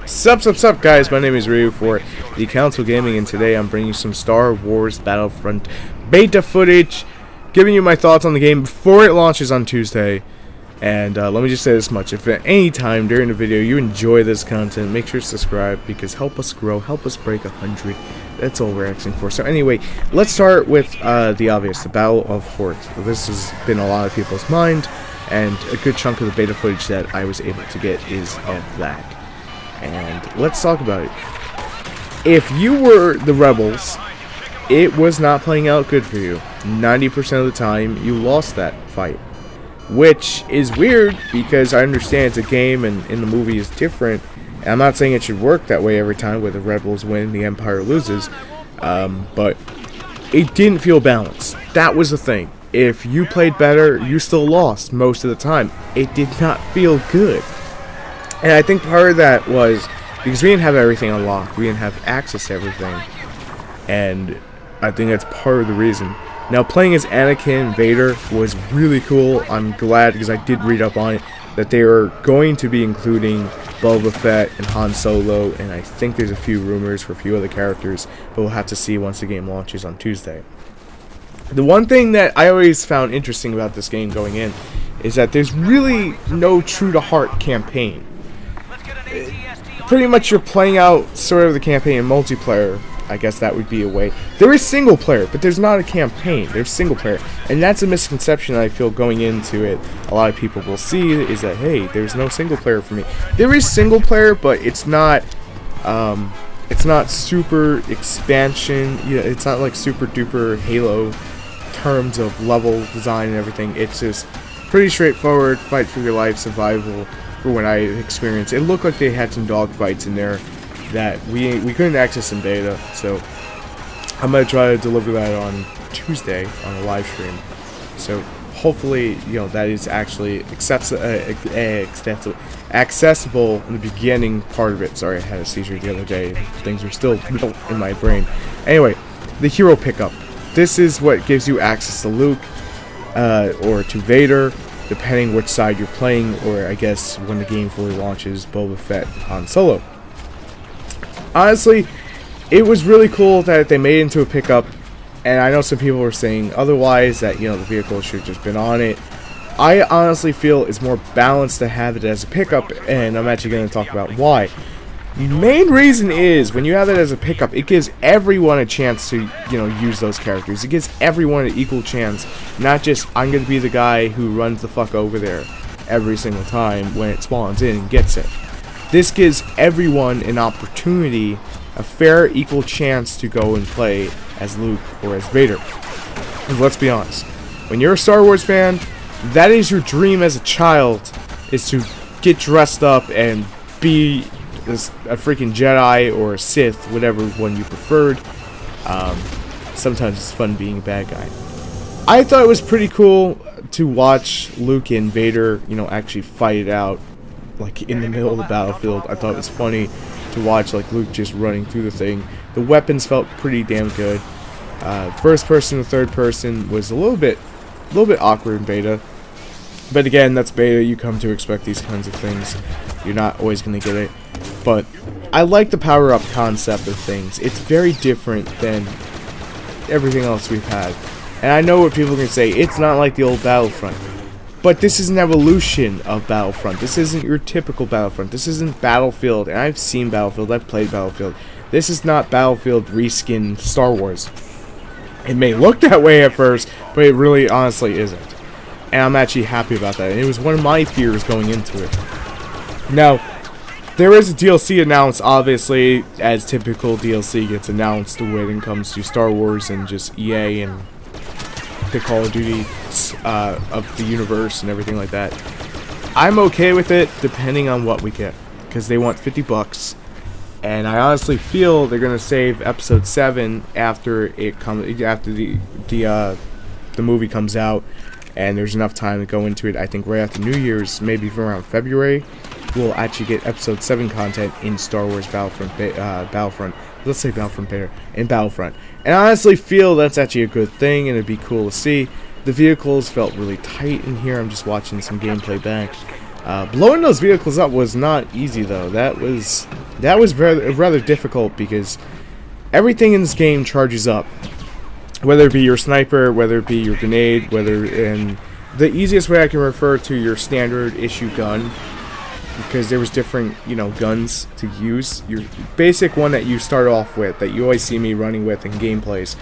Sup guys, my name is Ryu for the Council Gaming, and today I'm bringing you some Star Wars Battlefront beta footage, giving you my thoughts on the game before it launches on Tuesday. And let me just say this much: if at any time during the video you enjoy this content, make sure to subscribe, because help us grow, help us break 100. That's all we're asking for. So anyway, let's start with the obvious, the Battle of Hoth. This has been a lot of people's mind, and a good chunk of the beta footage that I was able to get is of that. And let's talk about it. If you were the rebels, it was not playing out good for you. 90% of the time, you lost that fight. Which is weird, because I understand it's a game and in the movie is different. And I'm not saying it should work that way every time where the rebels win, the Empire loses. But it didn't feel balanced. That was the thing. If you played better, you still lost most of the time. It did not feel good. And I think part of that was because we didn't have everything unlocked. We didn't have access to everything. And I think that's part of the reason. Now, playing as Anakin and Vader was really cool. I'm glad, because I did read up on it, that they are going to be including Boba Fett and Han Solo. And I think there's a few rumors for a few other characters. But we'll have to see once the game launches on Tuesday. The one thing that I always found interesting about this game going in is that there's really no true-to-heart campaign. Pretty much you're playing out sort of the campaign in multiplayer. I guess that would be a way. There is single player, but there's not a campaign. There's single player, and that's a misconception that I feel going into it. A lot of people will see is that, hey, there's no single player for me. There is single player, but it's not super expansion. You know, it's not like super duper Halo terms of level design and everything. It's just pretty straightforward, fight for your life, survival. For when I experienced it, looked like they had some dogfights in there that we couldn't access in beta, so I'm gonna try to deliver that on Tuesday on a live stream. So hopefully, you know, that is actually accessible in the beginning part of it. Sorry, I had a seizure the other day. Things are still in my brain. Anyway, the hero pickup. This is what gives you access to Luke or to Vader, depending which side you're playing, or I guess when the game fully launches, Boba Fett and Han Solo. Honestly, it was really cool that they made it into a pickup, and I know some people were saying otherwise, that, you know, the vehicle should have just been on it. I honestly feel it's more balanced to have it as a pickup, and I'm actually going to talk about why. The main reason is, when you have it as a pickup, it gives everyone a chance to, you know, use those characters. It gives everyone an equal chance, not just, I'm going to be the guy who runs the fuck over there every single time when it spawns in and gets it. This gives everyone an opportunity, a fair, equal chance to go and play as Luke or as Vader. And let's be honest, when you're a Star Wars fan, that is your dream as a child, is to get dressed up and be a freaking Jedi or a Sith, whatever one you preferred. Sometimes it's fun being a bad guy. I thought it was pretty cool to watch Luke and Vader, you know, actually fight it out, like in the middle of the battlefield. I thought it was funny to watch, like, Luke just running through the thing. The weapons felt pretty damn good. First person to third person was a little bit awkward in beta. But again, that's beta. You come to expect these kinds of things. You're not always going to get it. But I like the power-up concept of things. It's very different than everything else we've had. And I know what people can say, it's not like the old Battlefront. But this is an evolution of Battlefront. This isn't your typical Battlefront. This isn't Battlefield. And I've seen Battlefield. I've played Battlefield. This is not Battlefield reskin Star Wars. It may look that way at first, but it really honestly isn't. And I'm actually happy about that. And it was one of my fears going into it. Now, there is a DLC announced, obviously, as typical DLC gets announced when it comes to Star Wars and just EA and the Call of Duty of the universe and everything like that. I'm okay with it, depending on what we get, because they want $50, and I honestly feel they're gonna save Episode 7 after it comes, after the movie comes out, and there's enough time to go into it. I think right after New Year's, maybe from around February, we'll actually get Episode 7 content in Star Wars Battlefront. Let's say Battlefront Beta in Battlefront. And I honestly feel that's actually a good thing, and it'd be cool to see. The vehicles felt really tight in here. I'm just watching some gameplay back. Blowing those vehicles up was not easy, though. That was That was rather difficult because everything in this game charges up. Whether it be your sniper, whether it be your grenade, and the easiest way I can refer to your standard issue gun, because there was different, you know, guns to use. Your basic one that you start off with, that you always see me running with in gameplays.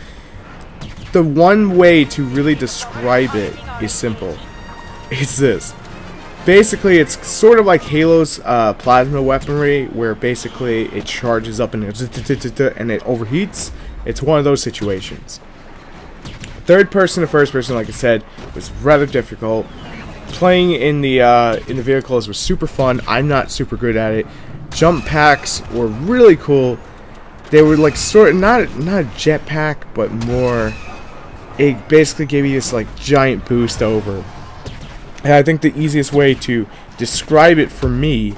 The one way to really describe it is simple. It's this. Basically, it's sort of like Halo's plasma weaponry, where basically it charges up and it overheats. It's one of those situations. Third person to first person, like I said, was rather difficult. Playing in the vehicles was super fun. I'm not super good at it. Jump packs were really cool. They were like sort of not a jetpack, but more. It basically gave you this like giant boost over. And I think the easiest way to describe it for me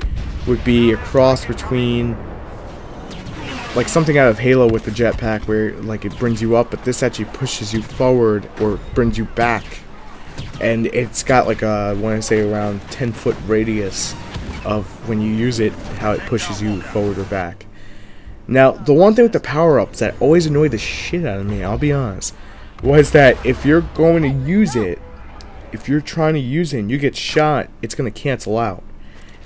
would be a cross between like something out of Halo with the jetpack, where like it brings you up, but this actually pushes you forward or brings you back. And it's got like a, I want to say, around 10-foot radius of when you use it, how it pushes you forward or back. Now, the one thing with the power-ups that always annoyed the shit out of me, I'll be honest, was that if you're going to use it, if you're trying to use it and you get shot, it's going to cancel out.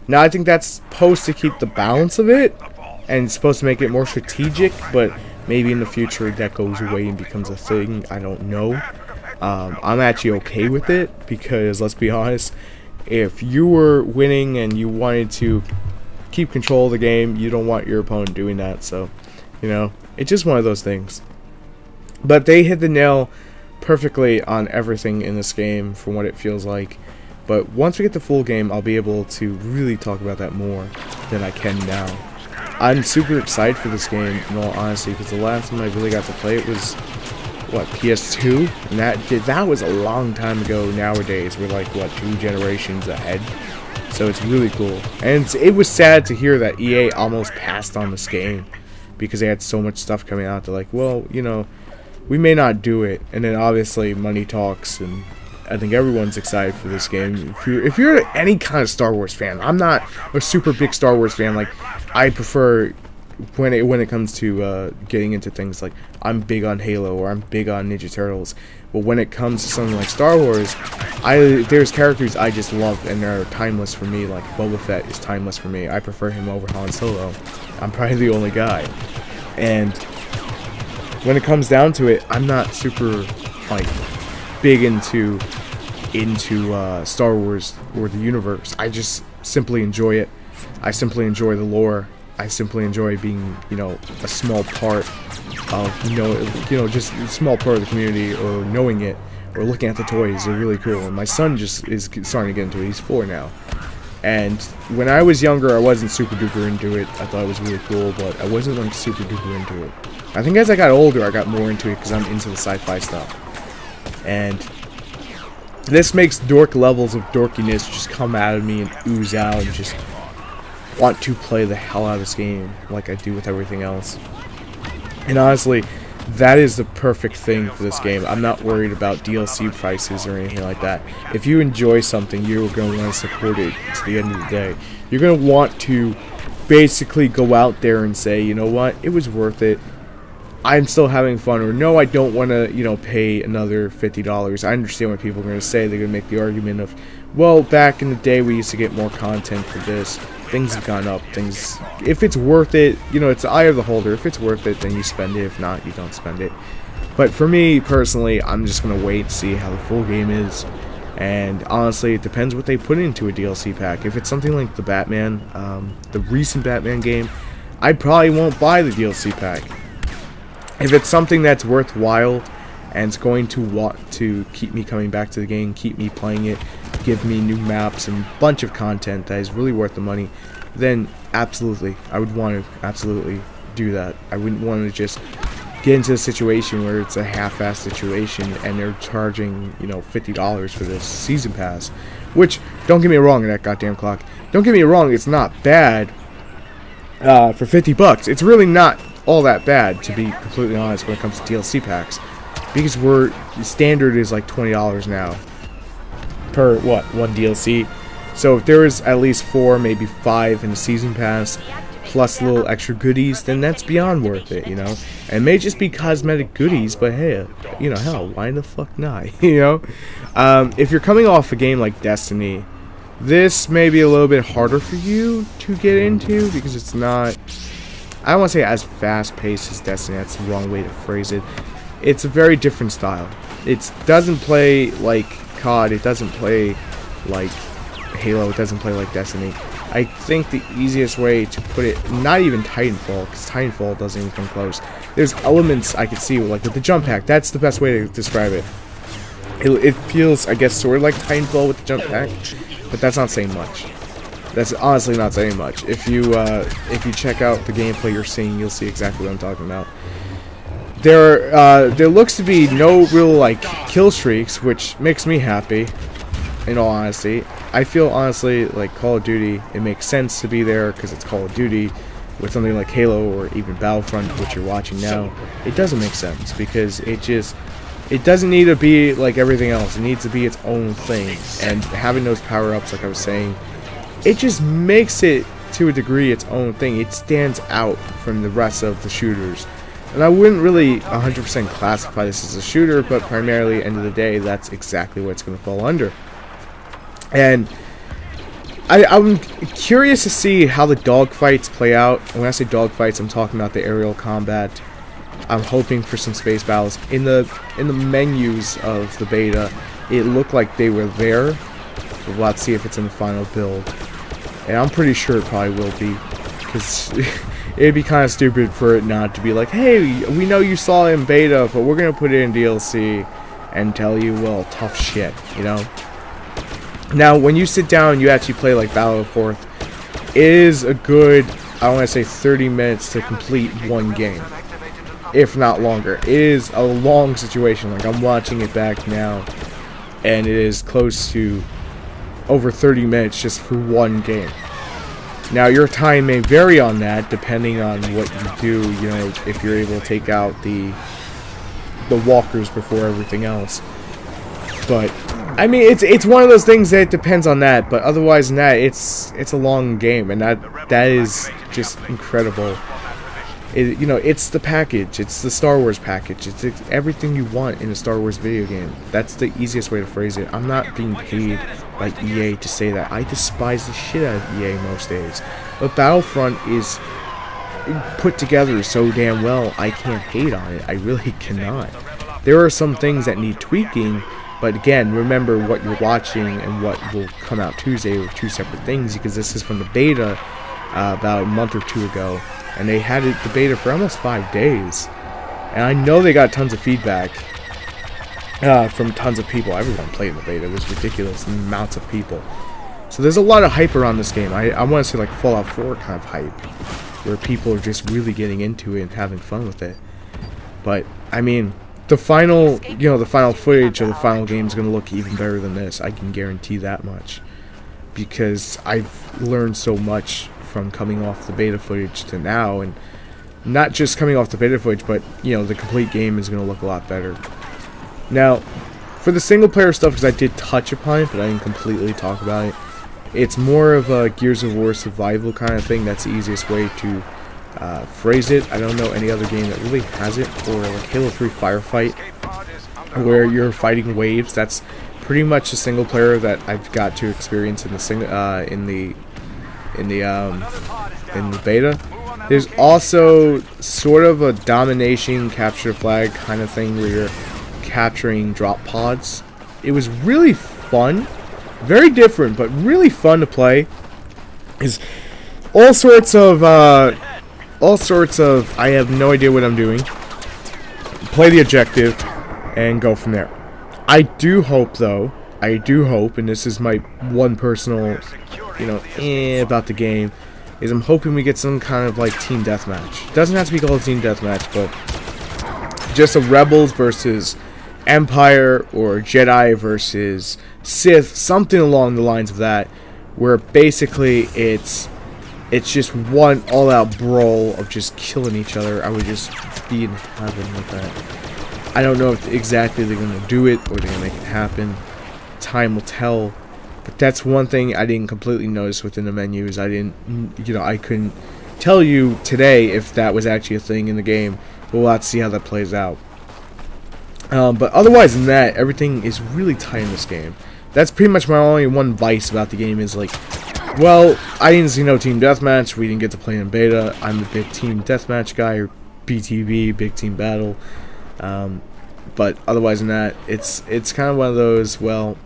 Now, I think that's supposed to keep the balance of it, and it's supposed to make it more strategic, but maybe in the future that goes away and becomes a thing. I don't know. I'm actually okay with it, because let's be honest, if you were winning and you wanted to keep control of the game, you don't want your opponent doing that. So, you know, it's just one of those things. But they hit the nail perfectly on everything in this game from what it feels like. But once we get the full game, I'll be able to really talk about that more than I can now. I'm super excited for this game, in all honesty, because the last time I really got to play it was, what, PS2? And that was a long time ago. Nowadays, we're like, what, 2 generations ahead? So it's really cool. And it was sad to hear that EA almost passed on this game, because they had so much stuff coming out. They're like, well, you know, we may not do it. And then obviously money talks, and I think everyone's excited for this game. If you're any kind of Star Wars fan, I'm not a super big Star Wars fan. Like, I prefer when it comes to getting into things, like I'm big on Halo or I'm big on Ninja Turtles. But when it comes to something like Star Wars, there's characters I just love and they're timeless for me. Like Boba Fett is timeless for me. I prefer him over Han Solo. I'm probably the only guy. And when it comes down to it, I'm not super like big into Star Wars or the universe. I just simply enjoy it. I simply enjoy the lore. I simply enjoy being, you know, a small part of, you know, just a small part of the community, or knowing it, or looking at the toys. They're really cool. And my son just is starting to get into it. He's 4 now. And when I was younger, I wasn't super duper into it. I thought it was really cool, but I wasn't like super duper into it. I think as I got older, I got more into it because I'm into the sci-fi stuff. And this makes dork levels of dorkiness just come out of me and ooze out, and just want to play the hell out of this game like I do with everything else. And honestly, that is the perfect thing for this game. I'm not worried about DLC prices or anything like that. If you enjoy something, you're going to want to support it to the end of the day. You're going to want to basically go out there and say, you know what, it was worth it. I'm still having fun, or no, I don't want to, you know, pay another $50. I understand what people are going to say. They're going to make the argument of, well, back in the day we used to get more content for this. Things have gone up. If it's worth it, you know, it's the eye of the holder. If it's worth it, then you spend it. If not, you don't spend it. But for me, personally, I'm just going to wait to see how the full game is. And honestly, it depends what they put into a DLC pack. If it's something like the Batman, the recent Batman game, I probably won't buy the DLC pack. If it's something that's worthwhile and it's going to want to keep me coming back to the game, keep me playing it, give me new maps and a bunch of content that is really worth the money, then absolutely, I would want to absolutely do that. I wouldn't want to just get into a situation where it's a half-assed situation and they're charging, you know, $50 for this season pass. Which, don't get me wrong, in that goddamn clock, don't get me wrong, it's not bad for $50. It's really not all that bad, to be completely honest, when it comes to DLC packs, because the standard is like $20 now per one DLC. So if there was at least 4, maybe 5 in the season pass, plus little extra goodies, then that's beyond worth it, you know. And it may just be cosmetic goodies, but hey, you know, hell, why the fuck not, you know? If you're coming off a game like Destiny, this may be a little bit harder for you to get into because it's not, I don't want to say as fast-paced as Destiny, that's the wrong way to phrase it. It's a very different style. It doesn't play like COD, it doesn't play like Halo, it doesn't play like Destiny. I think the easiest way to put it, not even Titanfall, because Titanfall doesn't even come close. There's elements I could see, like with the jump pack, that's the best way to describe it. It feels, I guess, sort of like Titanfall with the jump pack, but that's not saying much. That's honestly not saying much. If you check out the gameplay you're seeing, you'll see exactly what I'm talking about. There looks to be no real like kill streaks, which makes me happy. In all honesty, I feel honestly like Call of Duty, it makes sense to be there because it's Call of Duty. With something like Halo or even Battlefront, which you're watching now, it doesn't make sense because it doesn't need to be like everything else. It needs to be its own thing. And having those power-ups, like I was saying, it just makes it to a degree its own thing. It stands out from the rest of the shooters. And I wouldn't really 100% classify this as a shooter, but primarily, at the end of the day, that's exactly what it's going to fall under. And I'm curious to see how the dogfights play out. And when I say dogfights, I'm talking about the aerial combat. I'm hoping for some space battles. In the menus of the beta, it looked like they were there. We'll have to see if it's in the final build. And I'm pretty sure it probably will be. Because it'd be kind of stupid for it not to be like, hey, we know you saw it in beta, but we're going to put it in DLC and tell you, well, tough shit, you know? Now, when you sit down and you actually play like Battlefront, it is a good, I want to say 30 minutes to complete one game. If not longer. It is a long situation. Like, I'm watching it back now, and it is close to over 30 minutes just for one game. Now, your time may vary on that, depending on what you do, you know, if you're able to take out the walkers before everything else. But I mean, it's one of those things that depends on that, but otherwise than that, it's a long game, and that is just incredible. You know, it's the package, it's the Star Wars package, it's everything you want in a Star Wars video game. That's the easiest way to phrase it. I'm not being paid by EA to say that. I despise the shit out of EA most days. But Battlefront is put together so damn well, I can't hate on it. I really cannot. There are some things that need tweaking, but again, remember what you're watching and what will come out Tuesday are two separate things, because this is from the beta about a month or two ago, and they had the beta for almost 5 days. And I know they got tons of feedback from tons of people. Everyone played the beta. It was ridiculous amounts of people. So there's a lot of hype around this game. I want to say like Fallout 4 kind of hype, where people are just really getting into it and having fun with it. But I mean, the final footage of the final game is going to look even better than this. I can guarantee that much, because I've learned so much from coming off the beta footage to now, and not just coming off the beta footage, but you know, the complete game is going to look a lot better. Now, for the single player stuff, because I did touch upon it, but I didn't completely talk about it, it's more of a Gears of War survival kind of thing. That's the easiest way to phrase it. I don't know any other game that really has it, or like Halo 3 Firefight, where you're fighting waves. That's pretty much a single player that I've got to experience in the beta. There's also sort of a domination capture flag kind of thing where you're capturing drop pods. It was really fun, very different, but really fun to play. Is all sorts of I have no idea what I'm doing. Play the objective and go from there. I do hope, though, and this is my one personal, you know, about the game, is I'm hoping we get some kind of like team deathmatch. It doesn't have to be called team deathmatch, but just a Rebels versus Empire, or Jedi versus Sith, something along the lines of that, where basically it's just one all-out brawl of just killing each other. I would just be in heaven with that. I don't know if exactly they're going to do it, or they're going to make it happen. Time will tell. But that's one thing I didn't completely notice within the menus. I couldn't tell you today if that was actually a thing in the game. But we'll have to see how that plays out. But otherwise than that, everything is really tight in this game. That's pretty much my only one vice about the game is like, well, I didn't see no team deathmatch. We didn't get to play in beta. I'm a big team deathmatch guy, or BTB, big team battle. But otherwise than that, it's kind of one of those, well,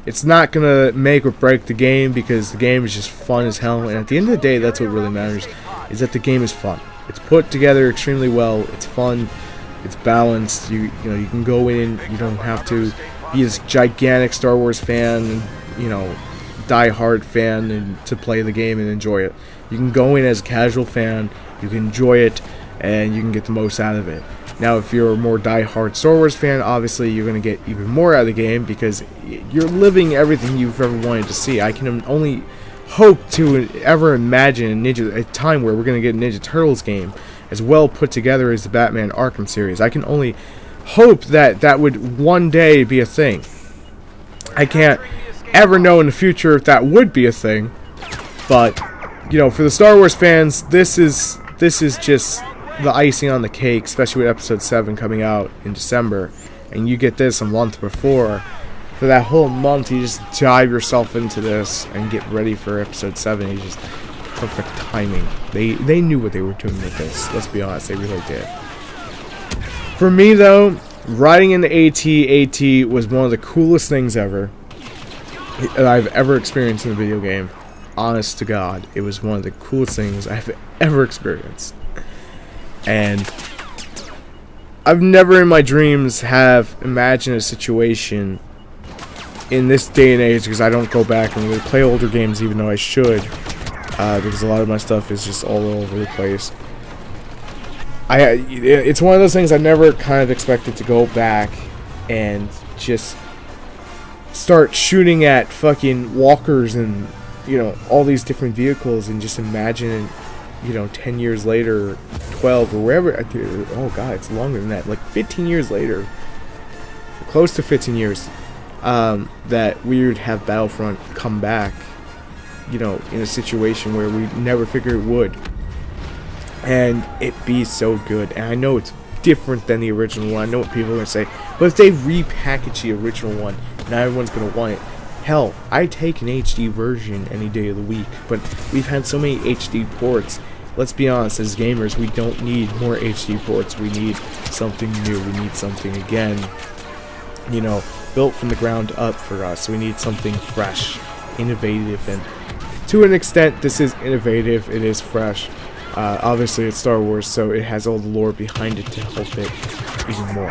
it's not gonna make or break the game because the game is just fun as hell. And at the end of the day, that's what really matters, is that the game is fun. It's put together extremely well. It's fun. It's balanced. You know, you can go in. You don't have to be this gigantic Star Wars fan, and, you know, die-hard fan, and to play the game and enjoy it. You can go in as a casual fan. You can enjoy it, and you can get the most out of it. Now, if you're a more die-hard Star Wars fan, obviously you're going to get even more out of the game because you're living everything you've ever wanted to see. I can only hope to ever imagine a time where we're going to get a Ninja Turtles game as well put together as the Batman Arkham series. I can only hope that that would one day be a thing. I can't ever know in the future if that would be a thing, but you know, for the Star Wars fans, this is just the icing on the cake, especially with episode 7 coming out in December, and you get this a month before. For that whole month, you just dive yourself into this and get ready for episode 7. It's just perfect timing. They knew what they were doing with this. Let's be honest, they really did. For me though, riding in the AT was one of the coolest things ever that I've ever experienced in a video game. Honest to God, it was one of the coolest things I've ever experienced. And I've never in my dreams have imagined a situation in this day and age, because I don't go back and really play older games even though I should, because a lot of my stuff is just all over the place. It's one of those things I never kind of expected to go back and just start shooting at fucking walkers and, you know, all these different vehicles, and just imagine, you know, 10 years later, 12 or wherever, oh god, it's longer than that, like 15 years later, close to 15 years, that we would have Battlefront come back, you know, in a situation where we never figured it would, and it be so good. And I know it's different than the original one. I know what people are going to say, but if they repackage the original one, now everyone's going to want it. Hell, I take an HD version any day of the week, but we've had so many HD ports. Let's be honest, as gamers, we don't need more HD ports. We need something new. We need something, again, you know, built from the ground up for us. We need something fresh, innovative, and to an extent, this is innovative. It is fresh. Obviously, it's Star Wars, so it has all the lore behind it to help it even more.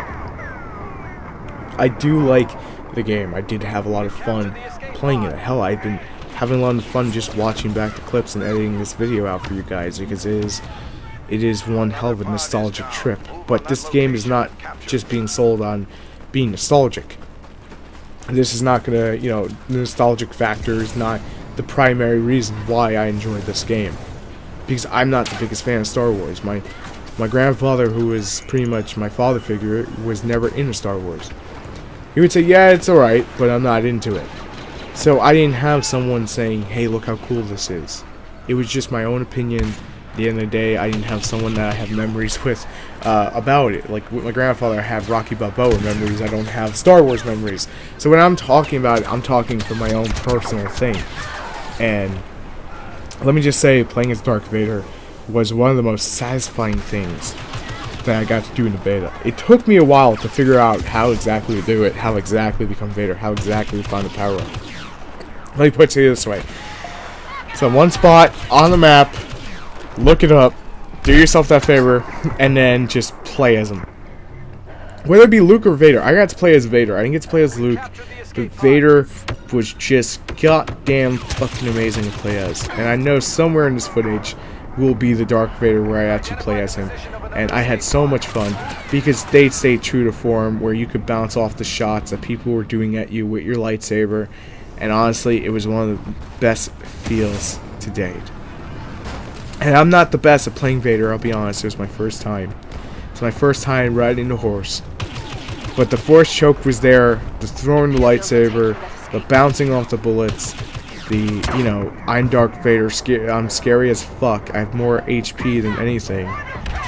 I do like the game. I did have a lot of fun playing it. Hell, I've been having a lot of fun just watching back the clips and editing this video out for you guys, because it is one hell of a nostalgic trip. But this game is not just being sold on being nostalgic. This is not gonna, you know, the nostalgic factor is not the primary reason why I enjoyed this game, because I'm not the biggest fan of Star Wars. My grandfather, who was pretty much my father figure, was never into Star Wars. He would say, yeah, it's alright, but I'm not into it. So I didn't have someone saying, hey, look how cool this is. It was just my own opinion. At the end of the day, I didn't have someone that I have memories with about it. Like with my grandfather, I have Rocky Balboa memories. I don't have Star Wars memories. So when I'm talking about it, I'm talking for my own personal thing. And let me just say, playing as Darth Vader was one of the most satisfying things that I got to do in the beta. It took me a while to figure out how exactly to do it, how exactly to become Vader, how exactly to find the power up. Let me put it this way. So one spot on the map, look it up, do yourself that favor, and then just play as him. Whether it be Luke or Vader, I got to play as Vader. I didn't get to play as Luke, but Vader was just goddamn fucking amazing to play as. And I know somewhere in this footage will be the Darth Vader where I actually play as him. And I had so much fun because they stayed true to form, where you could bounce off the shots that people were doing at you with your lightsaber. And honestly, it was one of the best feels to date. And I'm not the best at playing Vader, I'll be honest. It was my first time. It's my first time riding the horse. But the force choke was there, the throwing the lightsaber, the bouncing off the bullets. you know, I'm Darth Vader, I'm scary as fuck, I have more HP than anything.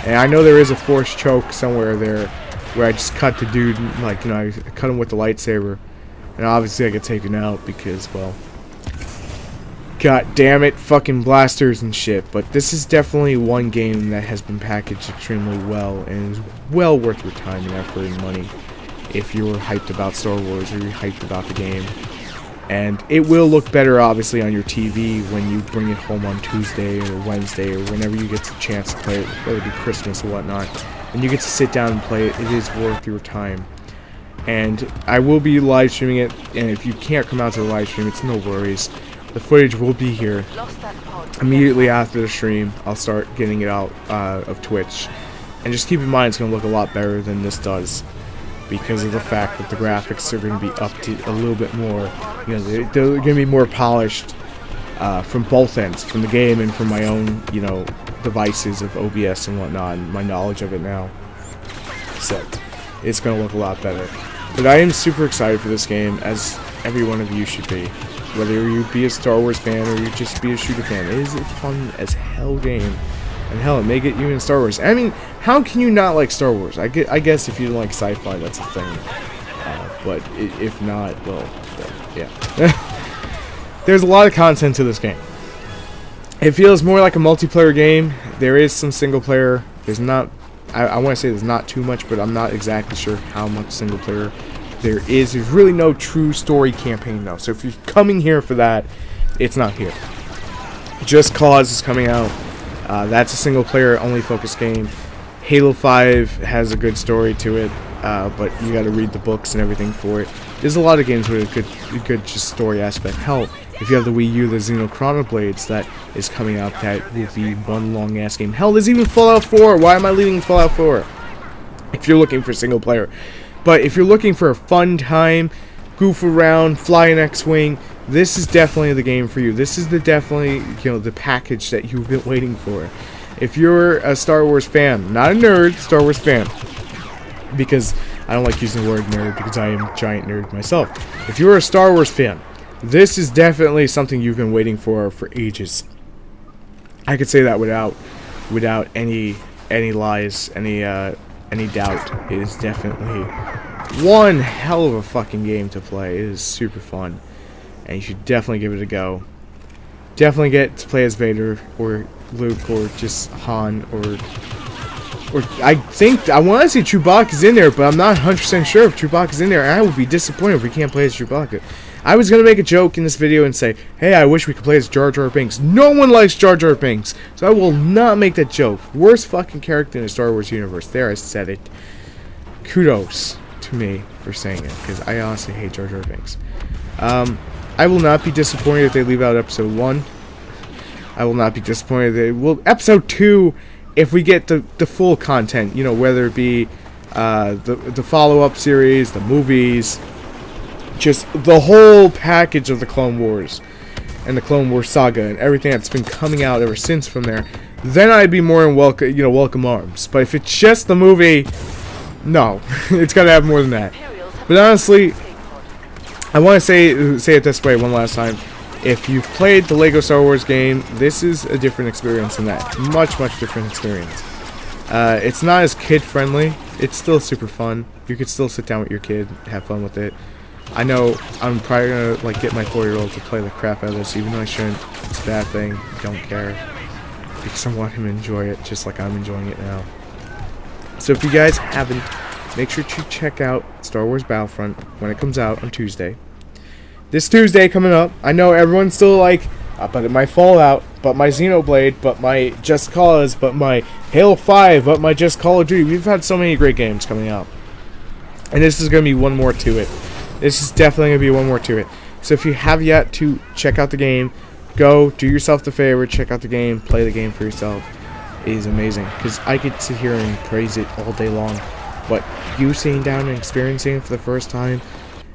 And I know there is a force choke somewhere there, where I just cut the dude, like, you know, I cut him with the lightsaber. And obviously I get taken out because, well, god damn it, fucking blasters and shit. But this is definitely one game that has been packaged extremely well, and is well worth your time and effort and money if you're hyped about Star Wars or you're hyped about the game. And it will look better, obviously, on your TV when you bring it home on Tuesday or Wednesday or whenever you get the chance to play it, whether it be Christmas or whatnot. And you get to sit down and play it. It is worth your time. And I will be live streaming it, and if you can't come out to the live stream, it's no worries. The footage will be here. Immediately after the stream, I'll start getting it out of Twitch. And just keep in mind, it's going to look a lot better than this does, because of the fact that the graphics are going to be up to a little bit more, you know, they're going to be more polished from both ends, from the game and from my own, you know, devices of OBS and whatnot, and my knowledge of it now. So, it's going to look a lot better. But I am super excited for this game, as every one of you should be. Whether you be a Star Wars fan or you just be a shooter fan, it is a fun as hell game. And hell, it may get you in Star Wars. I mean, how can you not like Star Wars? I guess if you don't like sci-fi, that's a thing. But if not, well, yeah. There's a lot of content to this game. It feels more like a multiplayer game. There is some single player. There's not, I want to say there's not too much, but I'm not exactly sure how much single player there is. There's really no true story campaign, though. So if you're coming here for that, it's not here. Just Cause is coming out. That's a single player only focused game. Halo 5 has a good story to it, but you got to read the books and everything for it. There's a lot of games with a good just story aspect. Hell, if you have the Wii U, there's Xenoblades that is coming out that will be one long ass game. Hell, there's even Fallout 4. Why am I leaving Fallout 4? If you're looking for single player. But if you're looking for a fun time, goof around, fly an X-Wing, this is definitely the game for you. This is definitely, you know, the package that you've been waiting for. If you're a Star Wars fan, not a nerd, Star Wars fan, because I don't like using the word nerd because I am a giant nerd myself. If you're a Star Wars fan, this is definitely something you've been waiting for ages. I could say that without any lies, any doubt. It is definitely one hell of a fucking game to play. It is super fun, and you should definitely give it a go. Definitely get to play as Vader or Luke or just Han or I think I want to say Chewbacca's in there, but I'm not 100% sure if Chewbacca's in there. And I would be disappointed if we can't play as Chewbacca. I was gonna make a joke in this video and say, "Hey, I wish we could play as Jar Jar Binks." No one likes Jar Jar Binks, so I will not make that joke. Worst fucking character in the Star Wars universe. There, I said it. Kudos to me for saying it, because I honestly hate Jar Jar Binks. I will not be disappointed if they leave out episode 1. I will not be disappointed if they will episode 2 if we get the full content. You know, whether it be the follow-up series, the movies. Just the whole package of the Clone Wars and the Clone Wars saga and everything that's been coming out ever since from there, then I'd be more in welcome arms. But if it's just the movie, no, it's got to have more than that. But honestly, I want to say it this way one last time: if you've played the Lego Star Wars game, this is a different experience than that. Much different experience. It's not as kid friendly. It's still super fun. You could still sit down with your kid, have fun with it. I know I'm probably gonna get my 4-year-old to play the crap out of this, even though I shouldn't. It's a bad thing. Don't care, because I want him to enjoy it just like I'm enjoying it now. So if you guys haven't, make sure to check out Star Wars Battlefront when it comes out on Tuesday. This Tuesday coming up. I know everyone's still like, but my Fallout, but my Xenoblade, but my Just Cause, but my Halo 5, but my Just Call of Duty. We've had so many great games coming out, and this is gonna be one more to it. This is definitely going to be one more to it. So if you have yet to check out the game, go, do yourself the favor, check out the game, play the game for yourself. It is amazing. Because I could sit here and praise it all day long. But you sitting down and experiencing it for the first time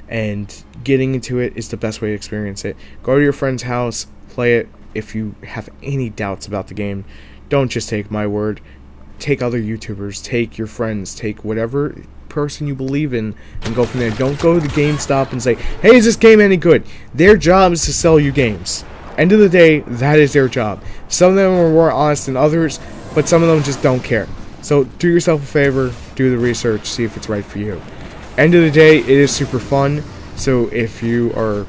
and getting into it is the best way to experience it. Go to your friend's house, play it. If you have any doubts about the game, don't just take my word. Take other YouTubers, take your friends, take whatever person you believe in and go from there. Don't go to GameStop and say, hey, is this game any good? Their job is to sell you games. End of the day, that is their job. Some of them are more honest than others, but some of them just don't care. So do yourself a favor, do the research, see if it's right for you. End of the day, it is super fun. So if you are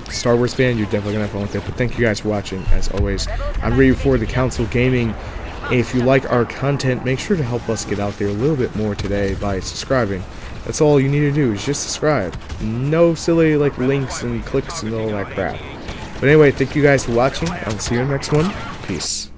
a Star Wars fan, you're definitely going to have fun with it. But thank you guys for watching, as always. I'm ready for the Council Gaming. If you like our content, make sure to help us get out there a little bit more today by subscribing. That's all you need to do, is just subscribe. No silly like links and clicks and all that crap. But anyway, thank you guys for watching. I'll see you in the next one. Peace.